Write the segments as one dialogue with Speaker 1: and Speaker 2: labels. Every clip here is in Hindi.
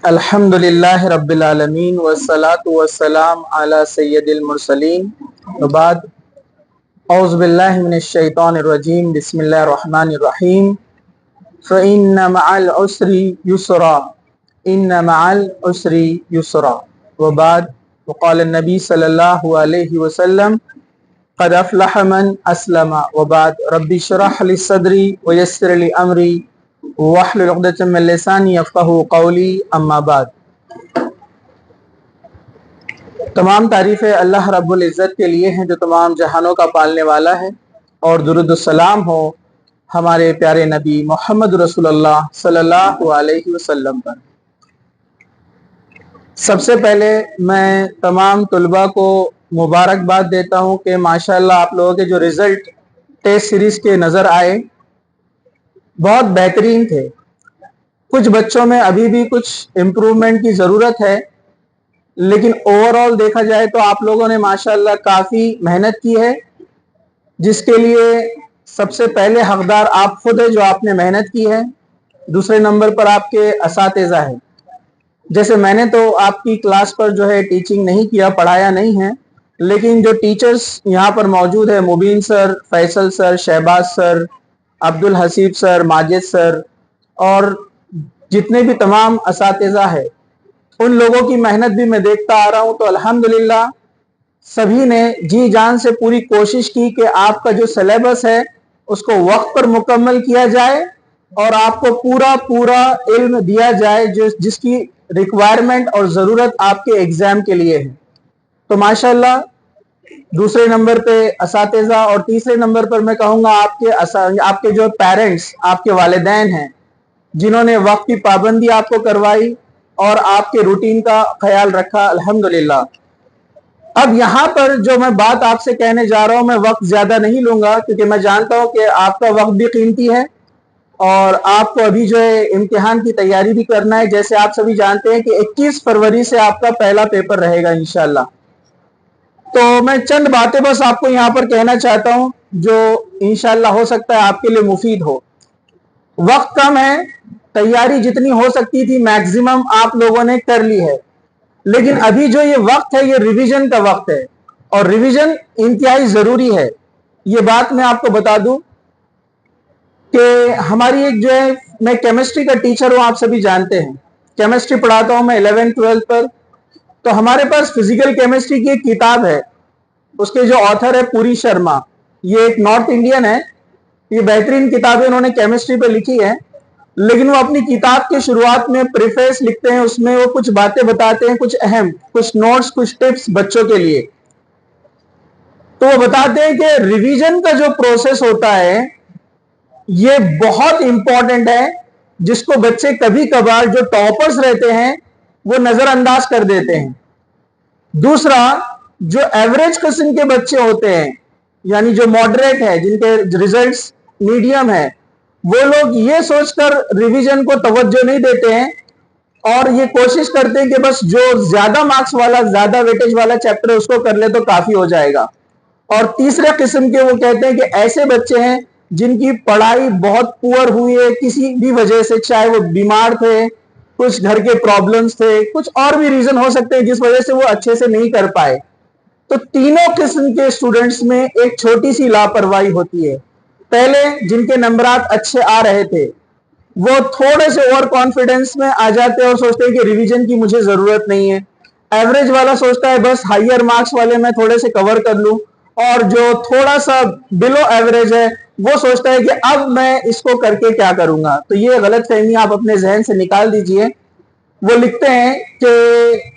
Speaker 1: अल्हम्दुलिल्लाह रब्बिल आलमीन वस्सलातु वस्सलाम अला सय्यदिल मुरसलीन व बाद औज़ु बिल्लाहि मिनश शैतानिर रजीम बिस्मिल्लाहिर रहमानिर रहीम फ़इन्न मअल उसरि युसरा इन्न मअल उसरि युसरा व बाद वक़ाल नबी सल्लल्लाहु अलैहि वसल्लम क़द अफ़लह मन अस्लम व बाद रब्बि इश्रह ली सदरी व यस्सिर ली अमरी वहलुल उक़दतम मिन लिसानी यफ़क़हू क़ौली अम्मा बाद। तमाम तारीफ़ें अल्लाह रब्बुल इज़्ज़त के लिए हैं जो तमाम जहानों का पालने वाला है, और दुरूद सलाम हो हमारे प्यारे नबी मोहम्मद रसूलुल्लाह सल्लल्लाहु अलैहि वसल्लम पर। सबसे पहले मैं तमाम तुलबा को मुबारकबाद देता हूँ कि माशाअल्लाह आप लोगों के जो रिज़ल्ट टेस्ट सीरीज़ के नज़र आए बहुत बेहतरीन थे। कुछ बच्चों में अभी भी कुछ इम्प्रूवमेंट की ज़रूरत है, लेकिन ओवरऑल देखा जाए तो आप लोगों ने माशाअल्लाह काफ़ी मेहनत की है, जिसके लिए सबसे पहले हकदार आप खुद है जो आपने मेहनत की है। दूसरे नंबर पर आपके असातिज़ा है। जैसे मैंने तो आपकी क्लास पर जो है टीचिंग नहीं किया, पढ़ाया नहीं है, लेकिन जो टीचर्स यहाँ पर मौजूद है, Mubeen sir, Faisal sir, Shahbaz sir, Abdul Haseeb sir, Majid sir और जितने भी तमाम असातिज़ा है, उन लोगों की मेहनत भी मैं देखता आ रहा हूँ। तो अल्हम्दुलिल्लाह सभी ने जी जान से पूरी कोशिश की कि आपका जो सिलेबस है उसको वक्त पर मुकम्मल किया जाए और आपको पूरा पूरा इल्म दिया जाए जिसकी रिक्वायरमेंट और ज़रूरत आपके एग्ज़ाम के लिए है। तो माशाअल्लाह दूसरे नंबर पे असातिज़ा, और तीसरे नंबर पर मैं कहूँगा आपके जो पेरेंट्स, आपके वालिदैन हैं, जिन्होंने वक्त की पाबंदी आपको करवाई और आपके रूटीन का ख्याल रखा, अल्हम्दुलिल्लाह। अब यहाँ पर जो मैं बात आपसे कहने जा रहा हूँ, मैं वक्त ज्यादा नहीं लूंगा क्योंकि मैं जानता हूँ कि आपका वक्त भी कीमती है और आपको अभी जो है इम्तिहान की तैयारी भी करना है। जैसे आप सभी जानते हैं कि 21 फरवरी से आपका पहला पेपर रहेगा इंशाल्लाह। तो मैं चंद बातें बस आपको यहाँ पर कहना चाहता हूँ जो इंशाल्लाह हो सकता है आपके लिए मुफीद हो। वक्त कम है, तैयारी जितनी हो सकती थी मैक्सिमम आप लोगों ने कर ली है, लेकिन अभी जो ये वक्त है ये रिवीजन का वक्त है और रिवीजन इंतहाई जरूरी है। ये बात मैं आपको बता दूं कि हमारी एक जो है, मैं केमिस्ट्री का टीचर हूं, आप सभी जानते हैं केमिस्ट्री पढ़ाता हूं मैं 11th-12th पर। तो हमारे पास फिजिकल केमिस्ट्री की एक किताब है, उसके जो ऑथर है पूरी शर्मा, ये एक नॉर्थ इंडियन है। ये बेहतरीन किताबें उन्होंने केमिस्ट्री पे लिखी है, लेकिन वो अपनी किताब के शुरुआत में प्रीफेस लिखते हैं, उसमें वो कुछ बातें बताते हैं, कुछ अहम, कुछ नोट्स, कुछ टिप्स बच्चों के लिए। तो वो बताते हैं कि रिवीजन का जो प्रोसेस होता है ये बहुत इंपॉर्टेंट है, जिसको बच्चे कभी कभार जो टॉपर्स रहते हैं वो नजरअंदाज कर देते हैं। दूसरा, जो एवरेज किस्म के बच्चे होते हैं, यानी जो मॉडरेट है, जिनके रिजल्ट्स मीडियम है, वो लोग ये सोचकर रिवीजन को तवज्जो नहीं देते हैं और ये कोशिश करते हैं कि बस जो ज्यादा मार्क्स वाला, ज्यादा वेटेज वाला चैप्टर है उसको कर ले तो काफी हो जाएगा। और तीसरे किस्म के वो कहते हैं कि ऐसे बच्चे हैं जिनकी पढ़ाई बहुत पुअर हुई है किसी भी वजह से, चाहे वो बीमार थे, कुछ घर के प्रॉब्लम्स थे, कुछ और भी रीजन हो सकते हैं जिस वजह से वो अच्छे से नहीं कर पाए। तो तीनों किस्म के स्टूडेंट्स में एक छोटी सी लापरवाही होती है। पहले जिनके नंबरात अच्छे आ रहे थे वो थोड़े से ओवर कॉन्फिडेंस में आ जाते हैं और सोचते हैं कि रिवीजन की मुझे जरूरत नहीं है। एवरेज वाला सोचता है बस हायर मार्क्स वाले मैं थोड़े से कवर कर लूं, और जो थोड़ा सा बिलो एवरेज है वो सोचता है कि अब मैं इसको करके क्या करूंगा। तो ये गलत फहमी आप अपने जहन से निकाल दीजिए। वो लिखते हैं कि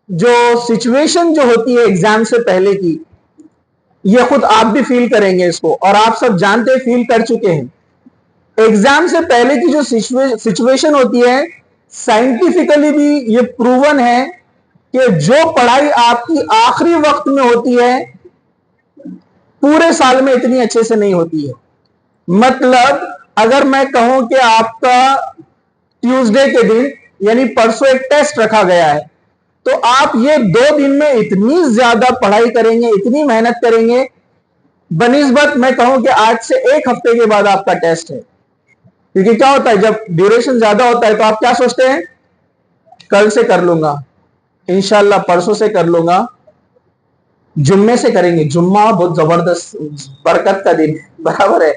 Speaker 1: जो सिचुएशन जो होती है एग्जाम से पहले की, ये खुद आप भी फील करेंगे इसको, और आप सब जानते, फील कर चुके हैं। एग्जाम से पहले की जो सिचुएशन होती है, साइंटिफिकली भी ये प्रूवन है कि जो पढ़ाई आपकी आखिरी वक्त में होती है पूरे साल में इतनी अच्छे से नहीं होती है। मतलब अगर मैं कहूं कि आपका ट्यूसडे के दिन यानी परसों एक टेस्ट रखा गया है, तो आप ये 2 दिन में इतनी ज्यादा पढ़ाई करेंगे, इतनी मेहनत करेंगे, बनिस्बत मैं कहूं कि आज से 1 हफ्ते के बाद आपका टेस्ट है। क्योंकि क्या होता है, जब ड्यूरेशन ज्यादा होता है तो आप क्या सोचते हैं कल से कर लूंगा, इंशाल्लाह परसों से कर लूंगा, जुम्मे से करेंगे। जुम्मा बहुत जबरदस्त बरकत का दिन है, बराबर है।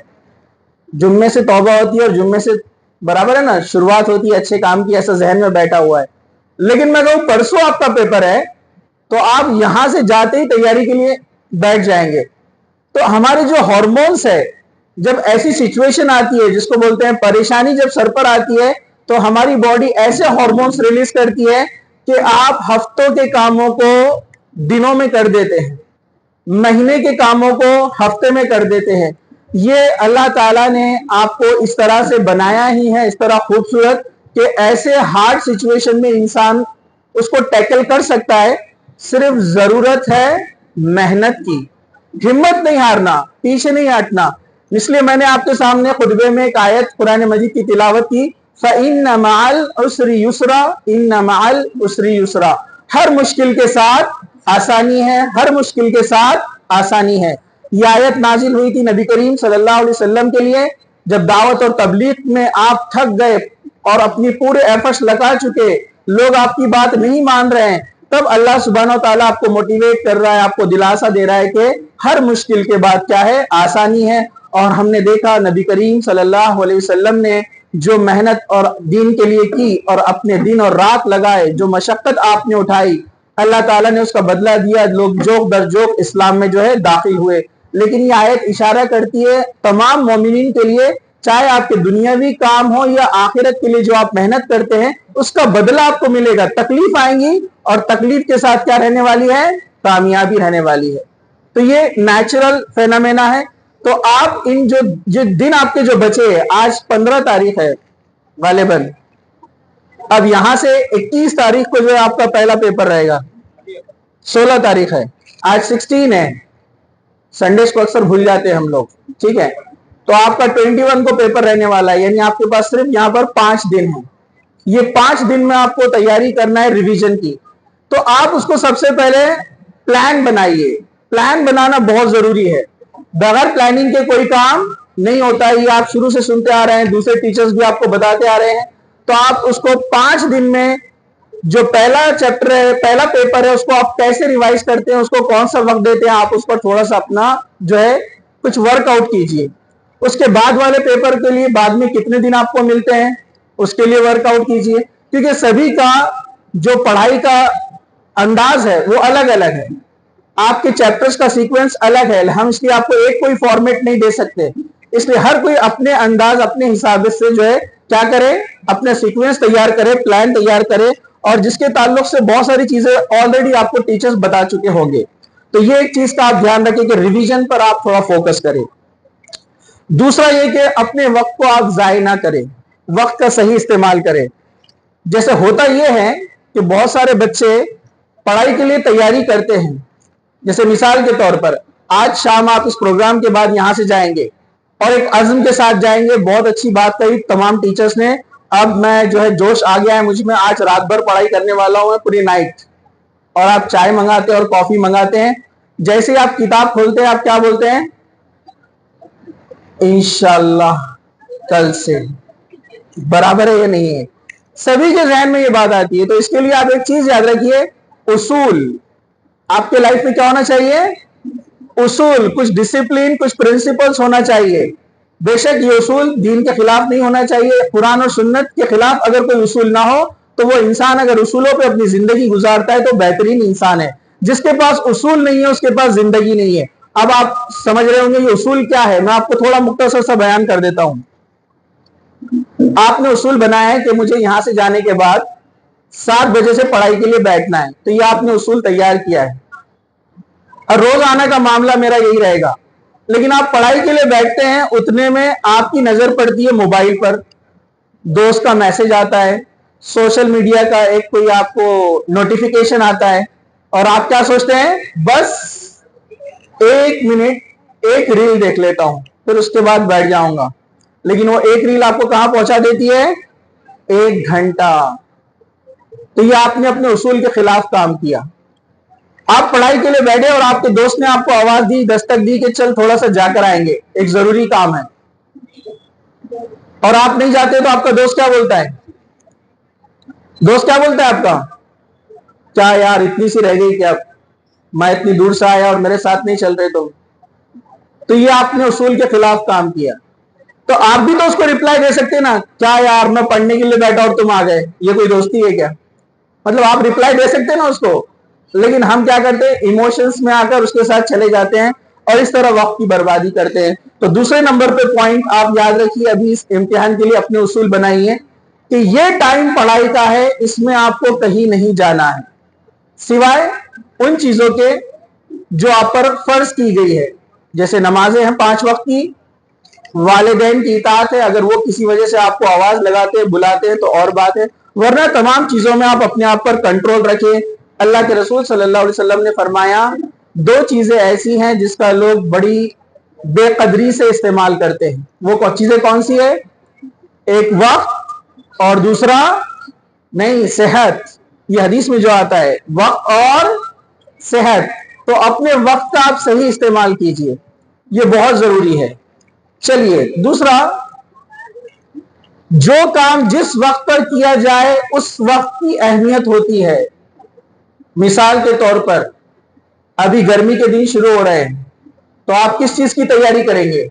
Speaker 1: जुम्मे से तौबा होती है और जुम्मे से, बराबर है ना, शुरुआत होती है अच्छे काम की, ऐसा जहन में बैठा हुआ है। लेकिन मैं कहूं परसों आपका पेपर है तो आप यहां से जाते ही तैयारी के लिए बैठ जाएंगे। तो हमारे जो हॉर्मोन्स है, जब ऐसी सिचुएशन आती है जिसको बोलते हैं परेशानी, जब सर पर आती है तो हमारी बॉडी ऐसे हॉर्मोन्स रिलीज करती है कि आप हफ्तों के कामों को दिनों में कर देते हैं, महीने के कामों को हफ्ते में कर देते हैं। ये अल्लाह ताला ने आपको इस तरह से बनाया ही है, इस तरह खूबसूरत, कि ऐसे हार्ड सिचुएशन में इंसान उसको टैकल कर सकता है। सिर्फ जरूरत है मेहनत की, हिम्मत नहीं हारना, पीछे नहीं हटना। इसलिए मैंने आपके सामने खुतबे में एक आयत कुरान मजीद की तिलावत की, फ़इन्न मअल उसरि युसरा, इन्न मअल उसरि युसरा। हर मुश्किल के साथ आसानी है, हर मुश्किल के साथ आसानी है। यह आयत नाजिल हुई थी नबी करीम सल्लल्लाहु अलैहि वसल्लम के लिए, जब दावत और तबलीग में आप थक गए और अपनी पूरे एफर्ट्स लगा चुके, लोग आपकी बात नहीं मान रहे हैं, तब अल्लाह सुब्हानहू व तआला आपको मोटिवेट कर रहा है, आपको दिलासा दे रहा है कि हर मुश्किल के बाद क्या है, आसानी है। और हमने देखा नबी करीम सल्लल्लाहु अलैहि वसल्लम ने जो मेहनत और दीन के लिए की और अपने दिन और रात लगाए, जो मशक्कत आपने उठाई, अल्लाह ताला ने उसका बदला दिया। लोग जोक दर जोक इस्लाम में जो है दाखिल हुए। लेकिन ये आयत इशारा करती है तमाम मोमिनीन के लिए, चाहे आपके दुनियावी काम हो या आखिरत के लिए जो आप मेहनत करते हैं, उसका बदला आपको मिलेगा। तकलीफ आएंगी और तकलीफ के साथ क्या रहने वाली है, कामयाबी रहने वाली है। तो ये नेचुरल फेनोमेना है। तो आप इन जो दिन आपके जो बचे हैं, आज 15 तारीख है गालिबन, अब यहां से 21 तारीख को जो है आपका पहला पेपर रहेगा, 16 तारीख है, आज 16 है, संडेज को अक्सर भूल जाते हैं हम लोग, ठीक है। तो आपका 21 को पेपर रहने वाला है, यानी आपके पास सिर्फ यहां पर 5 दिन है। ये 5 दिन में आपको तैयारी करना है रिवीजन की। तो आप उसको सबसे पहले प्लान बनाइए। प्लान बनाना बहुत जरूरी है, बगैर प्लानिंग के कोई काम नहीं होता है। ये आप शुरू से सुनते आ रहे हैं, दूसरे टीचर्स भी आपको बताते आ रहे हैं। तो आप उसको 5 दिन में, जो पहला चैप्टर है, पहला पेपर है, उसको आप कैसे रिवाइज करते हैं, उसको कौन सा वक्त देते हैं, आप उस पर थोड़ा सा अपना जो है कुछ वर्कआउट कीजिए। उसके बाद वाले पेपर के लिए बाद में कितने दिन आपको मिलते हैं, उसके लिए वर्कआउट कीजिए, क्योंकि सभी का जो पढ़ाई का अंदाज है वो अलग अलग है। आपके चैप्टर्स का सीक्वेंस अलग है, हम इसलिए आपको एक कोई फॉर्मेट नहीं दे सकते। इसलिए हर कोई अपने अंदाज, अपने हिसाब से जो है क्या करे, अपने सीक्वेंस तैयार करे, प्लान तैयार करे, और जिसके ताल्लुक से बहुत सारी चीजें ऑलरेडी आपको टीचर्स बता चुके होंगे। तो ये एक चीज का आप ध्यान रखें कि रिवीजन पर आप थोड़ा फोकस करें। दूसरा ये कि अपने वक्त को आप जाया ना करें, वक्त का सही इस्तेमाल करें। जैसे होता यह है कि बहुत सारे बच्चे पढ़ाई के लिए तैयारी करते हैं। जैसे मिसाल के तौर पर आज शाम आप इस प्रोग्राम के बाद यहां से जाएंगे और एक अज़्म के साथ जाएंगे, बहुत अच्छी बात कही तमाम टीचर्स ने, अब मैं जो है जोश आ गया है मुझ में, आज रात भर पढ़ाई करने वाला हूं पूरी नाइट। और आप चाय मंगाते हैं और कॉफी मंगाते हैं, जैसे ही आप किताब खोलते हैं आप क्या बोलते हैं, इंशाल्लाह कल से। बराबर है या नहीं है? सभी के जहन में ये बात आती है। तो इसके लिए आप एक चीज याद रखिए, उसूल। आपके लाइफ में क्या होना चाहिए, उसूल, कुछ डिसिप्लिन, कुछ प्रिंसिपल्स होना चाहिए। बेशक ये उसूल दीन के खिलाफ नहीं होना चाहिए, कुरान और सुन्नत के खिलाफ अगर कोई उसूल ना हो तो वो इंसान अगर उसूलों पे अपनी जिंदगी गुजारता है तो बेहतरीन इंसान है। जिसके पास उसूल नहीं है उसके पास जिंदगी नहीं है। अब आप समझ रहे होंगे ये उसूल क्या है, मैं आपको थोड़ा मुख्तसर सा बयान कर देता हूं। आपने उसूल बनाया है कि मुझे यहां से जाने के बाद 7 बजे से पढ़ाई के लिए बैठना है, तो ये आपने उसूल तैयार किया है और रोज आने का मामला मेरा यही रहेगा। लेकिन आप पढ़ाई के लिए बैठते हैं, उतने में आपकी नजर पड़ती है मोबाइल पर, दोस्त का मैसेज आता है, सोशल मीडिया का एक कोई आपको नोटिफिकेशन आता है, और आप क्या सोचते हैं, बस 1 मिनट एक रील देख लेता हूं फिर उसके बाद बैठ जाऊंगा। लेकिन वो एक रील आपको कहां पहुंचा देती है, 1 घंटा। तो ये आपने अपने उसूल के खिलाफ काम किया। आप पढ़ाई के लिए बैठे और आपके दोस्त ने आपको आवाज दी, दस्तक दी कि चल थोड़ा सा जाकर आएंगे, एक जरूरी काम है, और आप नहीं जाते तो आपका दोस्त क्या बोलता है, दोस्त क्या बोलता है आपका? क्या यार इतनी सी रह गई क्या, मैं इतनी दूर से आया और मेरे साथ नहीं चल रहे तुम? तो ये आपने उसूल के खिलाफ काम किया। तो आप भी तो उसको रिप्लाई दे सकते ना, क्या यार मैं पढ़ने के लिए बैठा और तुम आ गए, ये कोई दोस्ती है क्या? मतलब आप रिप्लाई दे सकते ना उसको, लेकिन हम क्या करते हैं, इमोशंस में आकर उसके साथ चले जाते हैं और इस तरह वक्त की बर्बादी करते हैं। तो दूसरे नंबर पे पॉइंट आप याद रखिए, अभी इस इम्तिहान के लिए अपने उसूल बनाइए कि ये टाइम पढ़ाई का है, इसमें आपको कहीं नहीं जाना है सिवाय उन चीजों के जो आप पर फर्ज की गई है। जैसे नमाजें हैं 5 वक्त की, वालिदैन की इताअत है, अगर वो किसी वजह से आपको आवाज लगाते हैं बुलाते हैं तो और बात है, वरना तमाम चीजों में आप अपने आप पर कंट्रोल रखें। अल्लाह के रसूल सल्लल्लाहु अलैहि वसल्लम ने फरमाया, 2 चीजें ऐसी हैं जिसका लोग बड़ी बेकदरी से इस्तेमाल करते हैं। वो चीजें कौन सी है? एक वक्त और दूसरा नहीं सेहत। ये हदीस में जो आता है वक्त और सेहत, तो अपने वक्त का आप सही इस्तेमाल कीजिए, ये बहुत जरूरी है। चलिए दूसरा, जो काम जिस वक्त पर किया जाए उस वक्त की अहमियत होती है। मिसाल के तौर पर अभी गर्मी के दिन शुरू हो रहे हैं, तो आप किस चीज की तैयारी करेंगे?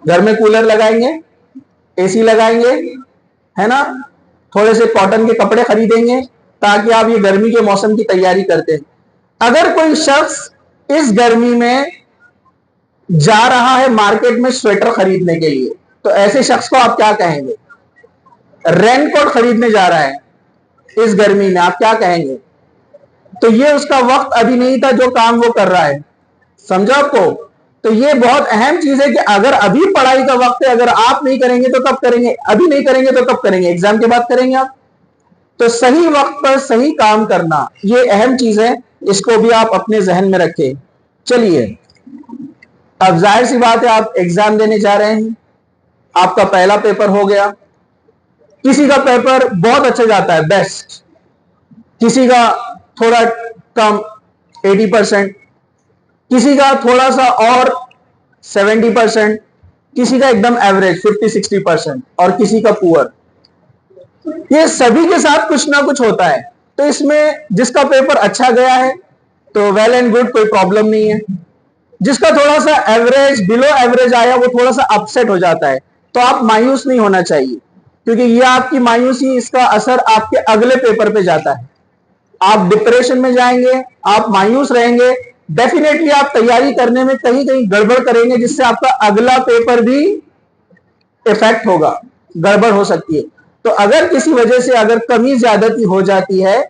Speaker 1: घर में कूलर लगाएंगे, एसी लगाएंगे, है ना, थोड़े से कॉटन के कपड़े खरीदेंगे ताकि आप ये गर्मी के मौसम की तैयारी करते हैं। अगर कोई शख्स इस गर्मी में जा रहा है मार्केट में स्वेटर खरीदने के लिए, तो ऐसे शख्स को आप क्या कहेंगे? रेनकोट खरीदने जा रहा है इस गर्मी में, आप क्या कहेंगे? तो ये उसका वक्त अभी नहीं था जो काम वो कर रहा है, समझो आपको? तो ये बहुत अहम चीज है कि अगर अभी पढ़ाई का वक्त है, अगर आप नहीं करेंगे तो कब करेंगे? अभी नहीं करेंगे तो कब करेंगे? एग्जाम के बाद करेंगे आप। तो सही वक्त पर सही काम करना ये अहम चीज है, इसको भी आप अपने जहन में रखें। चलिए, अब जाहिर सी बात है आप एग्जाम देने जा रहे हैं, आपका पहला पेपर हो गया। किसी का पेपर बहुत अच्छा जाता है, बेस्ट, किसी का थोड़ा कम 80%, किसी का थोड़ा सा और 70%, किसी का एकदम एवरेज 50-60% और किसी का पुअर। ये सभी के साथ कुछ ना कुछ होता है। तो इसमें जिसका पेपर अच्छा गया है तो वेल एंड गुड, कोई प्रॉब्लम नहीं है। जिसका थोड़ा सा एवरेज बिलो एवरेज आया वो थोड़ा सा अपसेट हो जाता है। तो आप मायूस नहीं होना चाहिए, क्योंकि ये आपकी मायूसी, इसका असर आपके अगले पेपर पे जाता है। आप डिप्रेशन में जाएंगे, आप मायूस रहेंगे, डेफिनेटली आप तैयारी करने में कहीं कहीं गड़बड़ करेंगे, जिससे आपका अगला पेपर भी इफेक्ट होगा, गड़बड़ हो सकती है। तो अगर किसी वजह से अगर कमी ज्यादती हो जाती है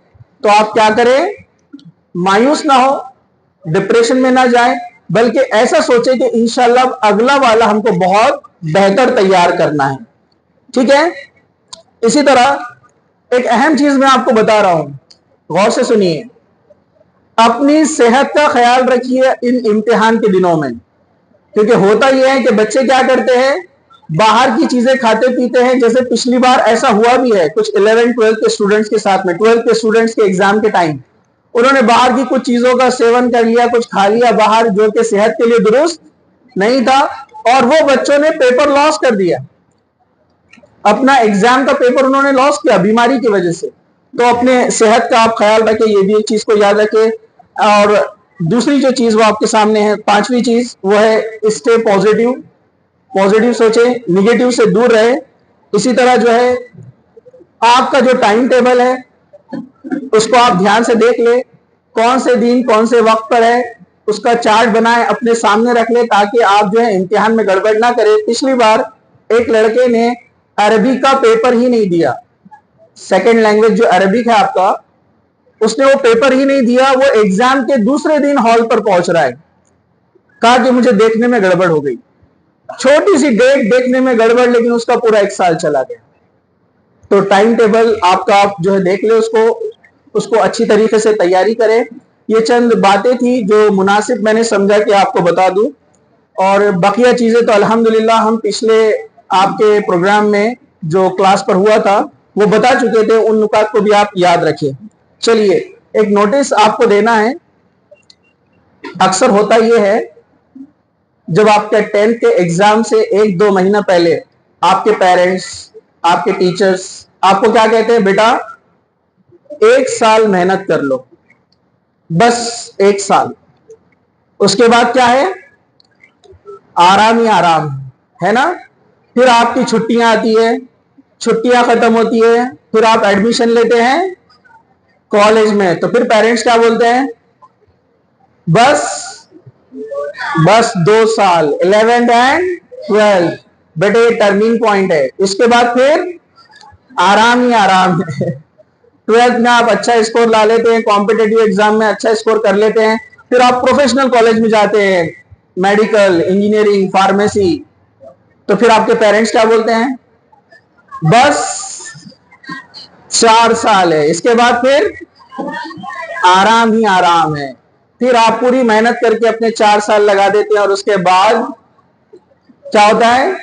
Speaker 1: तो आप क्या करें? मायूस ना हो, डिप्रेशन में ना जाए, बल्कि ऐसा सोचे कि इंशाल्लाह अगला वाला हमको बहुत बेहतर तैयार करना है। ठीक है? इसी तरह एक अहम चीज मैं आपको बता रहा हूं, गौर से सुनिए। अपनी सेहत का ख्याल रखिए इन इम्तिहान के दिनों में, क्योंकि होता यह है कि बच्चे क्या करते हैं, बाहर की चीजें खाते पीते हैं। जैसे पिछली बार ऐसा हुआ भी है कुछ 11th-12th के स्टूडेंट्स के साथ में, 12th के स्टूडेंट्स के एग्जाम के टाइम उन्होंने बाहर की कुछ चीजों का सेवन कर लिया, कुछ खा लिया बाहर, जो कि सेहत के लिए दुरुस्त नहीं था, और वो बच्चों ने पेपर लॉस कर दिया, अपना एग्जाम का पेपर उन्होंने लॉस किया बीमारी की वजह से। तो अपने सेहत का आप ख्याल रखें, ये भी एक चीज को याद रखें। और दूसरी जो चीज वो आपके सामने है, 5वीं चीज, वो है स्टे पॉजिटिव। पॉजिटिव सोचे, निगेटिव से दूर रहे। इसी तरह जो है आपका जो टाइम टेबल है उसको आप ध्यान से देख ले, कौन से दिन कौन से वक्त पर है, उसका चार्ट बनाए अपने सामने रख ले, ताकि आप जो है इम्तिहान में गड़बड़ ना करें। पिछली बार एक लड़के ने अरबी का पेपर ही नहीं दिया, सेकंड लैंग्वेज जो अरबिक है आपका, उसने वो पेपर ही नहीं दिया। वो एग्जाम के दूसरे दिन हॉल पर पहुंच रहा है, कहा कि मुझे देखने में गड़बड़ हो गई। छोटी सी डेट देखने में गड़बड़, लेकिन उसका पूरा 1 साल चला गया। तो टाइम टेबल आपका आप जो है देख ले, उसको अच्छी तरीके से तैयारी करें। ये चंद बातें थी जो मुनासिब मैंने समझा कि आपको बता दूं, और बकिया चीजें तो अल्हम्दुलिल्लाह हम पिछले आपके प्रोग्राम में जो क्लास पर हुआ था वो बता चुके थे, उन नुकात को भी आप याद रखें। चलिए, एक नोटिस आपको देना है। अक्सर होता यह है, जब आपके 10th के एग्जाम से 1-2 महीना पहले आपके पेरेंट्स, आपके टीचर्स आपको क्या कहते हैं, बेटा एक साल मेहनत कर लो, बस एक साल। उसके बाद क्या है? आराम ही आराम है ना। फिर आपकी छुट्टियां आती है, छुट्टियां खत्म होती है, फिर आप एडमिशन लेते हैं कॉलेज में। तो फिर पेरेंट्स क्या बोलते हैं? बस बस 2 साल, 11th एंड 12th, बेटे ये टर्निंग पॉइंट है। इसके बाद फिर आराम ही आराम है। 12th में आप अच्छा स्कोर ला लेते हैं, कॉम्पिटेटिव एग्जाम में अच्छा स्कोर कर लेते हैं, फिर आप प्रोफेशनल कॉलेज में जाते हैं, मेडिकल, इंजीनियरिंग, फार्मेसी। तो फिर आपके पेरेंट्स क्या बोलते हैं? बस 4 साल है, इसके बाद फिर आराम ही आराम है। फिर आप पूरी मेहनत करके अपने 4 साल लगा देते हैं और उसके बाद क्या होता है?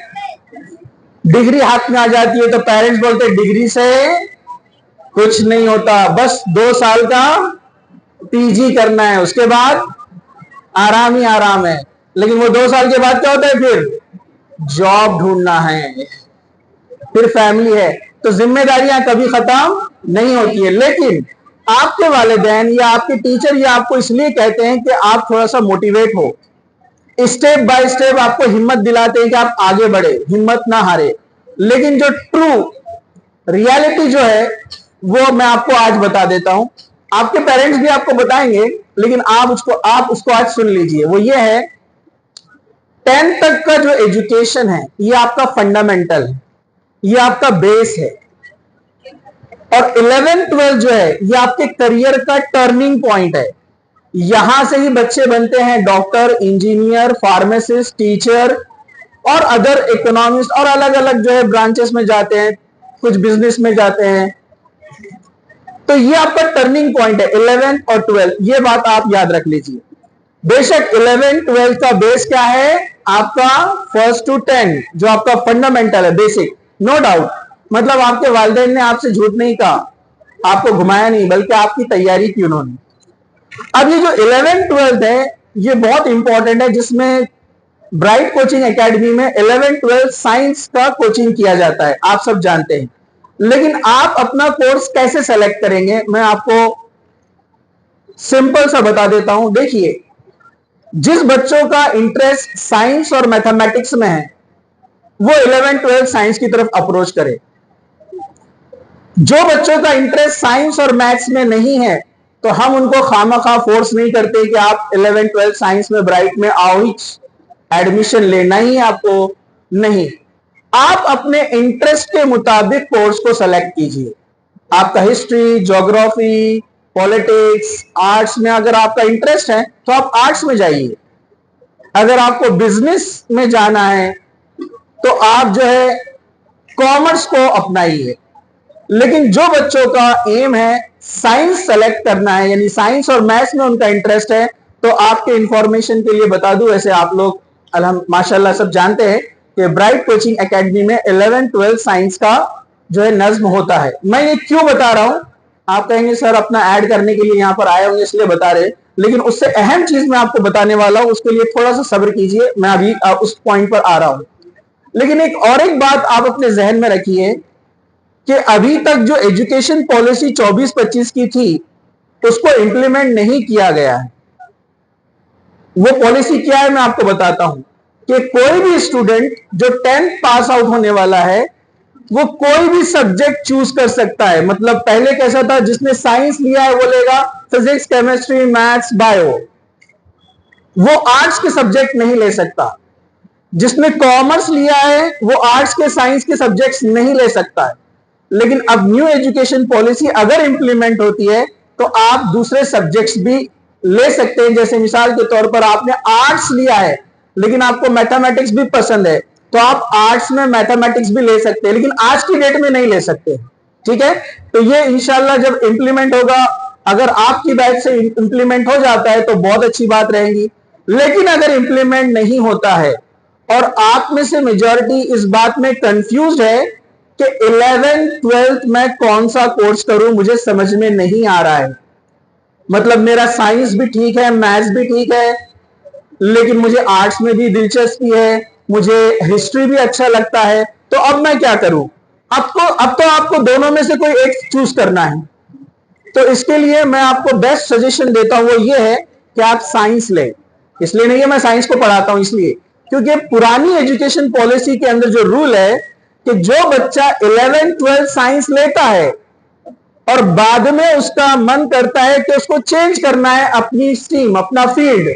Speaker 1: डिग्री हाथ में आ जाती है। तो पेरेंट्स बोलते हैं डिग्री से कुछ नहीं होता, बस 2 साल का पीजी करना है, उसके बाद आराम ही आराम है। लेकिन वो 2 साल के बाद क्या होता है? फिर जॉब ढूंढना है, फिर फैमिली है। तो जिम्मेदारियां कभी खत्म नहीं होती है। लेकिन आपके वालिदैन या आपके टीचर ये आपको इसलिए कहते हैं कि आप थोड़ा सा मोटिवेट हो, स्टेप बाय स्टेप आपको हिम्मत दिलाते हैं कि आप आगे बढ़े, हिम्मत ना हारे। लेकिन जो ट्रू रियलिटी जो है वो मैं आपको आज बता देता हूं। आपके पेरेंट्स भी आपको बताएंगे, लेकिन आप उसको आज सुन लीजिए। वो ये है, 10th तक का जो एजुकेशन है ये आपका फंडामेंटल है, ये आपका बेस है। और 11th 12th जो है ये आपके करियर का टर्निंग पॉइंट है। यहां से ही बच्चे बनते हैं डॉक्टर, इंजीनियर, फार्मासिस्ट, टीचर और अदर इकोनॉमिस्ट, और अलग अलग जो है ब्रांचेस में जाते हैं, कुछ बिजनेस में जाते हैं। तो ये आपका टर्निंग पॉइंट है 11th और 12th, ये बात आप याद रख लीजिए। बेशक 11th 12th का बेस क्या है? आपका 1st to 10 जो आपका फंडामेंटल है, बेसिक, नो डाउट। मतलब आपके वालिदैन ने आपसे झूठ नहीं कहा, आपको घुमाया नहीं, बल्कि आपकी तैयारी की उन्होंने। अब ये जो 11th 12th है ये बहुत इंपॉर्टेंट है, जिसमें ब्राइट कोचिंग एकेडमी में 11th 12th साइंस का कोचिंग किया जाता है, आप सब जानते हैं। लेकिन आप अपना कोर्स कैसे सेलेक्ट करेंगे, मैं आपको सिंपल सा बता देता हूं। देखिए, जिस बच्चों का इंटरेस्ट साइंस और मैथमेटिक्स में है वो 11th 12th साइंस की तरफ अप्रोच करे। जो बच्चों का इंटरेस्ट साइंस और मैथ्स में नहीं है तो हम उनको खामखा फोर्स नहीं करते कि आप 11th 12th साइंस में ब्राइट में आओ ही, एडमिशन लेना ही आपको, नहीं। आप अपने इंटरेस्ट के मुताबिक कोर्स को सेलेक्ट कीजिए। आपका हिस्ट्री, ज्योग्राफी, पॉलिटिक्स, आर्ट्स में अगर आपका इंटरेस्ट है तो आप आर्ट्स में जाइए। अगर आपको बिजनेस में जाना है तो आप जो है कॉमर्स को अपनाइए। लेकिन जो बच्चों का एम है साइंस सेलेक्ट करना है, यानी साइंस और मैथ्स में उनका इंटरेस्ट है, तो आपके इंफॉर्मेशन के लिए बता दूं, वैसे आप लोग माशाल्लाह सब जानते हैं कि ब्राइट कोचिंग एकेडमी में 11th 12th साइंस का जो है नज्म होता है। मैं ये क्यों बता रहा हूं? आप कहेंगे सर अपना ऐड करने के लिए यहां पर आए होंगे इसलिए बता रहे, लेकिन उससे अहम चीज मैं आपको बताने वाला हूं, उसके लिए थोड़ा सा सब्र कीजिए, मैं अभी उस पॉइंट पर आ रहा हूं। लेकिन एक बात आप अपने जहन में रखिए कि अभी तक जो एजुकेशन पॉलिसी 24-25 की थी उसको इंप्लीमेंट नहीं किया गया है। वो पॉलिसी क्या है मैं आपको बताता हूं कि कोई भी स्टूडेंट जो 10th पास आउट होने वाला है वो कोई भी सब्जेक्ट चूज कर सकता है। मतलब पहले कैसा था, जिसने साइंस लिया है वो लेगा फिजिक्स, केमिस्ट्री, मैथ्स, बायो, वो आर्ट्स के सब्जेक्ट नहीं ले सकता। जिसने कॉमर्स लिया है वो आर्ट्स के, साइंस के सब्जेक्ट्स नहीं ले सकता है। लेकिन अब न्यू एजुकेशन पॉलिसी अगर इंप्लीमेंट होती है तो आप दूसरे सब्जेक्ट्स भी ले सकते हैं। जैसे मिसाल के तौर पर आपने आर्ट्स लिया है लेकिन आपको मैथमेटिक्स भी पसंद है तो आप आर्ट्स में मैथमेटिक्स भी ले सकते हैं, लेकिन आज की डेट में नहीं ले सकते। ठीक है, तो ये इंशाल्लाह जब इंप्लीमेंट होगा, अगर आपकी बैच से इंप्लीमेंट हो जाता है तो बहुत अच्छी बात रहेगी। लेकिन अगर इंप्लीमेंट नहीं होता है और आप में से मेजॉरिटी इस बात में कंफ्यूज है कि 11th 12th में कौन सा कोर्स करूं, मुझे समझ में नहीं आ रहा है, मतलब मेरा साइंस भी ठीक है, मैथ्स भी ठीक है, लेकिन मुझे आर्ट्स में भी दिलचस्पी है, मुझे हिस्ट्री भी अच्छा लगता है, तो अब मैं क्या करूं? अब तो आपको दोनों में से कोई एक चूज करना है। तो इसके लिए मैं आपको बेस्ट सजेशन देता हूं, वो ये है कि आप साइंस लें। इसलिए नहीं है मैं साइंस को पढ़ाता हूं, इसलिए क्योंकि पुरानी एजुकेशन पॉलिसी के अंदर जो रूल है कि जो बच्चा 11th 12th साइंस लेता है और बाद में उसका मन करता है कि उसको चेंज करना है अपनी स्ट्रीम, अपना फील्ड,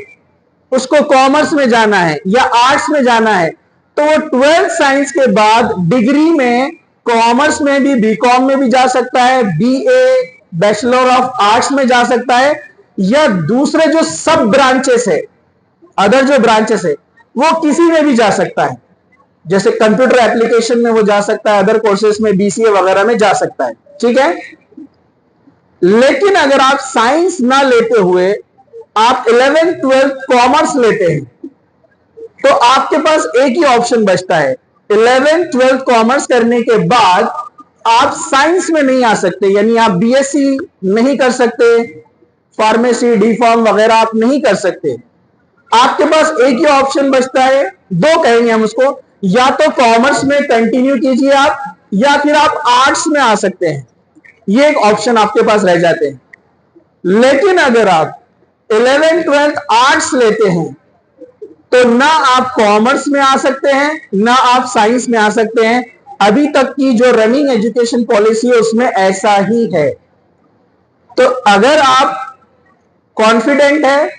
Speaker 1: उसको कॉमर्स में जाना है या आर्ट्स में जाना है, तो वो 12th साइंस के बाद डिग्री में कॉमर्स में भी, बीकॉम में भी जा सकता है, बीए बैचलर ऑफ आर्ट्स में जा सकता है, या दूसरे जो सब ब्रांचेस है, अदर जो ब्रांचेस है, वो किसी में भी जा सकता है। जैसे कंप्यूटर एप्लीकेशन में वो जा सकता है, अदर कोर्सेज में, बीसीए वगैरह में जा सकता है, ठीक है। लेकिन अगर आप साइंस ना लेते हुए आप 11th 12th कॉमर्स लेते हैं, तो आपके पास एक ही ऑप्शन बचता है। 11th 12th कॉमर्स करने के बाद आप साइंस में नहीं आ सकते, यानी आप बीएससी नहीं कर सकते, फार्मेसी, डी फार्म वगैरह आप नहीं कर सकते। आपके पास एक ही ऑप्शन बचता है, दो कहेंगे हम उसको, या तो कॉमर्स में कंटिन्यू कीजिए आप, या फिर आप आर्ट्स में आ सकते हैं। ये एक ऑप्शन आपके पास रह जाते हैं। लेकिन अगर आप 11th 12th आर्ट्स लेते हैं तो ना आप कॉमर्स में आ सकते हैं, ना आप साइंस में आ सकते हैं। अभी तक की जो रनिंग एजुकेशन पॉलिसी है उसमें ऐसा ही है। तो अगर आप कॉन्फिडेंट है,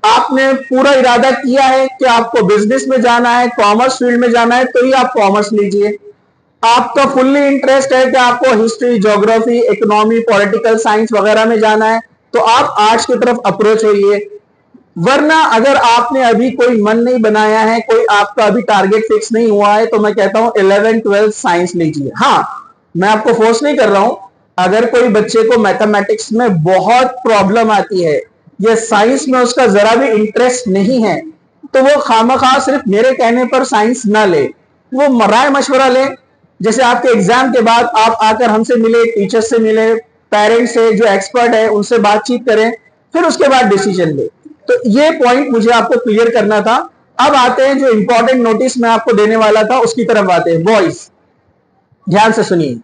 Speaker 1: आपने पूरा इरादा किया है कि आपको बिजनेस में जाना है, कॉमर्स फील्ड में जाना है, तो ही आप कॉमर्स लीजिए। आपका फुल्ली इंटरेस्ट है कि आपको history, geography, economy, political science वगैरह में जाना है, तो आप आर्ट्स की तरफ अप्रोच होइए। वरना अगर आपने अभी कोई मन नहीं बनाया है, कोई आपका अभी टारगेट फिक्स नहीं हुआ है, तो मैं कहता हूं 11th 12th साइंस लीजिए। हाँ, मैं आपको फोर्स नहीं कर रहा हूं। अगर कोई बच्चे को मैथमेटिक्स में बहुत प्रॉब्लम आती है या साइंस में उसका जरा भी इंटरेस्ट नहीं है, तो वो खामखा सिर्फ मेरे कहने पर साइंस ना ले, वो राय मशवरा ले। जैसे आपके एग्जाम के बाद आप आकर हमसे मिले, टीचर से मिले, पेरेंट्स से जो एक्सपर्ट है उनसे बातचीत करें, फिर उसके बाद डिसीजन ले। तो ये पॉइंट मुझे आपको क्लियर करना था। अब आते हैं जो इंपॉर्टेंट नोटिस मैं आपको देने वाला था उसकी तरफ आते हैं। बॉयज ध्यान से सुनिए,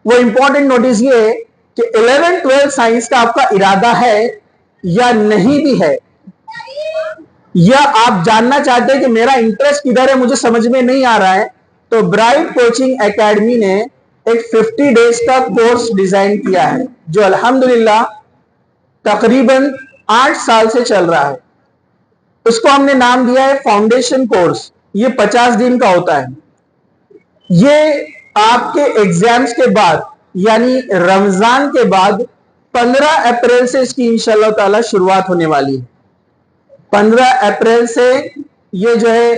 Speaker 1: वो इंपॉर्टेंट नोटिस ये है कि 11th 12th साइंस का आपका इरादा है या नहीं भी है, या आप जानना चाहते हैं कि मेरा इंटरेस्ट किधर है, मुझे समझ में नहीं आ रहा है, तो ब्राइट कोचिंग एकेडमी ने एक 50 डेज का कोर्स डिजाइन किया है जो अल्हम्दुलिल्लाह तकरीबन 8 साल से चल रहा है। उसको हमने नाम दिया है फाउंडेशन कोर्स। ये 50 दिन का होता है। ये आपके एग्जाम्स के बाद यानी रमजान के बाद 15 अप्रैल से इसकी इंशाअल्लाह ताला शुरुआत होने वाली है। 15 अप्रैल से ये जो है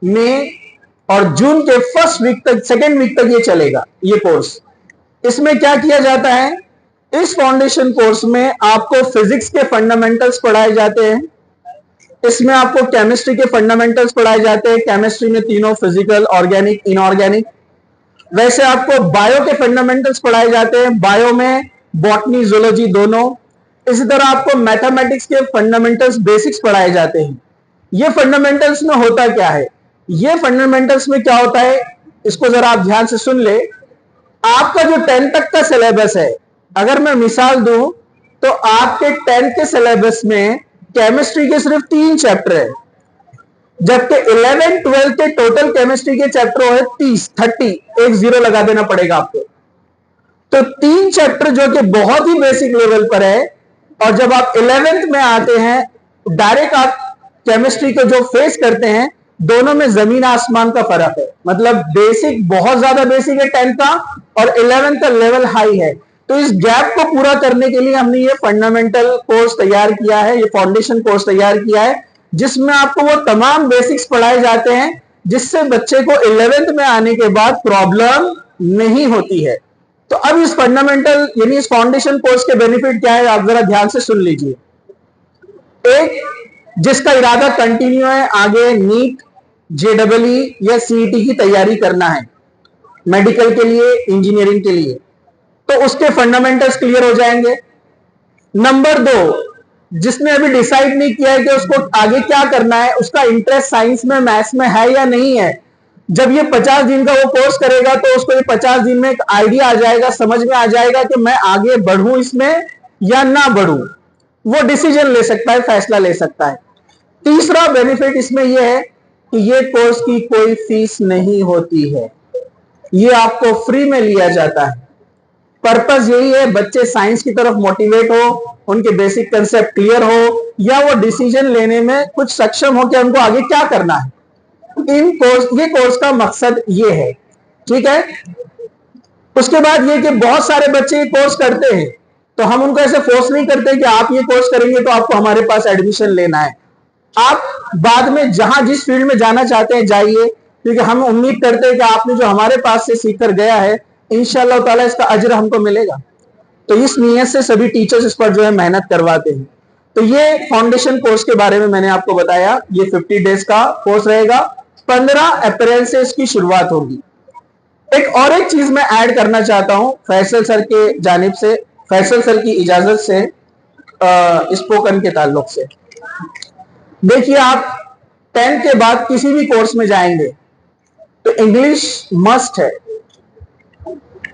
Speaker 1: मई और जून के फर्स्ट वीक तक, सेकेंड वीक तक ये चलेगा ये कोर्स। इसमें क्या किया जाता है, इस फाउंडेशन कोर्स में आपको फिजिक्स के फंडामेंटल्स पढ़ाए जाते हैं, इसमें आपको केमिस्ट्री के फंडामेंटल्स पढ़ाए जाते हैं, केमिस्ट्री में तीनों, फिजिकल, ऑर्गेनिक, इनऑर्गेनिक। वैसे आपको बायो के फंडामेंटल्स पढ़ाए जाते हैं, बायो में बॉटनी, जूलॉजी दोनों। इसी तरह आपको मैथमेटिक्स के फंडामेंटल्स, बेसिक्स पढ़ाए जाते हैं। ये फंडामेंटल्स में होता क्या है, ये फंडामेंटल्स में क्या होता है, इसको जरा आप ध्यान से सुन ले। आपका जो 10th तक का सिलेबस है, अगर मैं मिसाल दूं तो आपके 10th के सिलेबस में केमिस्ट्री के सिर्फ 3 चैप्टर है, जबकि 11th 12th के टोटल केमिस्ट्री के चैप्टर है 30, एक जीरो लगा देना पड़ेगा आपको। तो 3 चैप्टर जो कि बहुत ही बेसिक लेवल पर है, और जब आप 11th में आते हैं डायरेक्ट आप केमिस्ट्री को जो फेस करते हैं, दोनों में जमीन आसमान का फर्क है। मतलब बेसिक बहुत ज्यादा बेसिक है 10th का, और 11th का लेवल हाई है। तो इस गैप को पूरा करने के लिए हमने ये फंडामेंटल कोर्स तैयार किया है, ये फाउंडेशन कोर्स तैयार किया है, जिसमें आपको वो तमाम बेसिक्स पढ़ाए जाते हैं जिससे बच्चे को 11th में आने के बाद प्रॉब्लम नहीं होती है। तो अब इस फंडामेंटल यानी इस फाउंडेशन कोर्स के बेनिफिट क्या है, आप जरा ध्यान से सुन लीजिए। एक, जिसका इरादा कंटिन्यू है, आगे नीट, जेडब्ल्यू या सीईटी की तैयारी करना है, मेडिकल के लिए, इंजीनियरिंग के लिए, तो उसके फंडामेंटल्स क्लियर हो जाएंगे। नंबर 2, जिसने अभी डिसाइड नहीं किया है कि उसको आगे क्या करना है, उसका इंटरेस्ट साइंस में, मैथ्स में है या नहीं है, जब ये 50 दिन का वो कोर्स करेगा तो उसको ये 50 दिन में एक आइडिया आ जाएगा, समझ में आ जाएगा कि मैं आगे बढ़ूं इसमें या ना बढ़ूं। वो डिसीजन ले सकता है, फैसला ले सकता है। तीसरा बेनिफिट इसमें यह है कि ये कोर्स की कोई फीस नहीं होती है, ये आपको फ्री में लिया जाता है। पर्पस यही है बच्चे साइंस की तरफ मोटिवेट हो, उनके बेसिक कंसेप्ट क्लियर हो, या वो डिसीजन लेने में कुछ सक्षम हो कि उनको आगे क्या करना है। ये कोर्स का मकसद ये है, ठीक है। उसके बाद ये कि बहुत सारे बच्चे ये कोर्स करते हैं, तो हम उनको ऐसे फोर्स नहीं करते कि आप ये कोर्स करेंगे तो आपको हमारे पास एडमिशन लेना है। आप बाद में जहां जिस फील्ड में जाना चाहते हैं जाइए, क्योंकि हम उम्मीद करते हैं कि आपने जो हमारे पास से सीख कर गया है इंशाअल्लाह ताला इसका अजर हमको मिलेगा। तो इस नीयत से सभी टीचर्स इस पर जो है मेहनत करवाते हैं। तो ये फाउंडेशन कोर्स के बारे में मैंने आपको बताया। ये 50 डेज का कोर्स रहेगा, 15 अप्रैल से इसकी शुरुआत होगी। एक चीज मैं ऐड करना चाहता हूं फैसल सर के जानिब से, फैसल सर की इजाजत से, स्पोकन के ताल्लुक से। देखिए, आप 10th के बाद किसी भी कोर्स में जाएंगे तो इंग्लिश मस्ट है।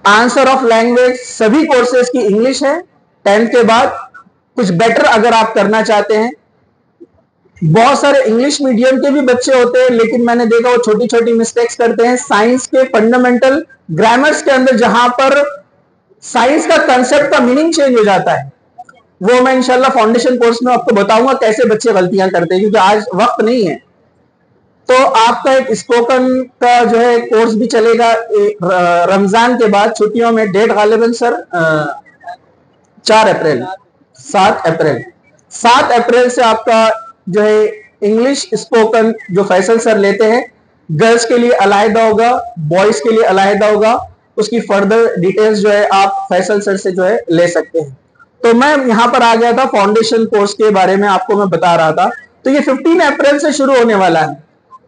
Speaker 1: आंसर ऑफ लैंग्वेज सभी कोर्सेज की इंग्लिश है। 10th के बाद कुछ बेटर अगर आप करना चाहते हैं, बहुत सारे इंग्लिश मीडियम के भी बच्चे होते हैं, लेकिन मैंने देखा वो छोटी छोटी मिस्टेक्स करते हैं साइंस के फंडामेंटल ग्रामर्स के अंदर, जहां पर साइंस का कंसेप्ट का मीनिंग चेंज हो जाता है। वो मैं इंशाल्लाह फाउंडेशन कोर्स में आपको बताऊंगा कैसे बच्चे गलतियां करते हैं, क्योंकि आज वक्त नहीं है। तो आपका एक स्पोकन का जो है कोर्स भी चलेगा रमजान के बाद छुट्टियों में। डेट गालिबन सर 4 अप्रैल 7 अप्रैल से आपका जो है इंग्लिश स्पोकन जो फैसल सर लेते हैं, गर्ल्स के लिए अलहदा होगा, बॉयज के लिए अलहदा होगा। उसकी फर्दर डिटेल्स जो है आप फैसल सर से जो है ले सकते हैं। तो मैं यहां पर आ गया था फाउंडेशन कोर्स के बारे में आपको मैं बता रहा था। तो ये 15 अप्रैल से शुरू होने वाला है।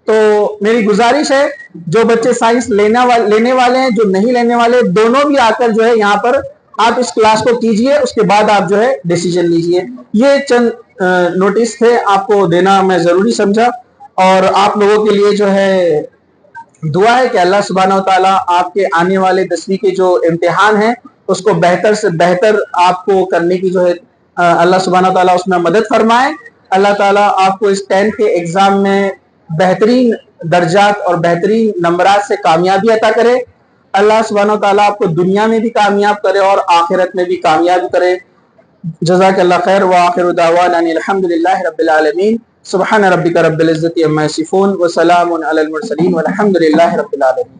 Speaker 1: तो मेरी गुजारिश है जो बच्चे साइंस लेने वाले हैं, जो नहीं लेने वाले, दोनों भी आकर जो है यहाँ पर आप इस क्लास को कीजिए, उसके बाद आप जो है डिसीजन लीजिए। ये चंद नोटिस थे आपको देना मैं जरूरी समझा। और आप लोगों के लिए जो है दुआ है कि अल्लाह सुब्हानहू तआला आपके आने वाले 10वीं के जो इम्तिहान है उसको बेहतर से बेहतर आपको करने की जो है अल्लाह सुब्हानहू तआला उसमें मदद फरमाए। अल्लाह ताला आपको इस 10th के एग्जाम में बेहतरीन दर्जात और बेहतरीन नंबरात से कामयाबी अता करे। अल्लाह सुब्हानहू तआला आपको दुनिया में भी कामयाब करे और आखिरत में भी कामयाब करे। जज़ाकल्लाह खैर व आखिरु दावाना अनिल हम्दुलिल्लाहि रब्बिल आलमीन। सुब्हान रब्बिका रब्बिल इज्जति अम्मा यसिफून व सलामुन अलल मुरसलीन वल्हम्दुलिल्लाहि रब्बिल आलमीन।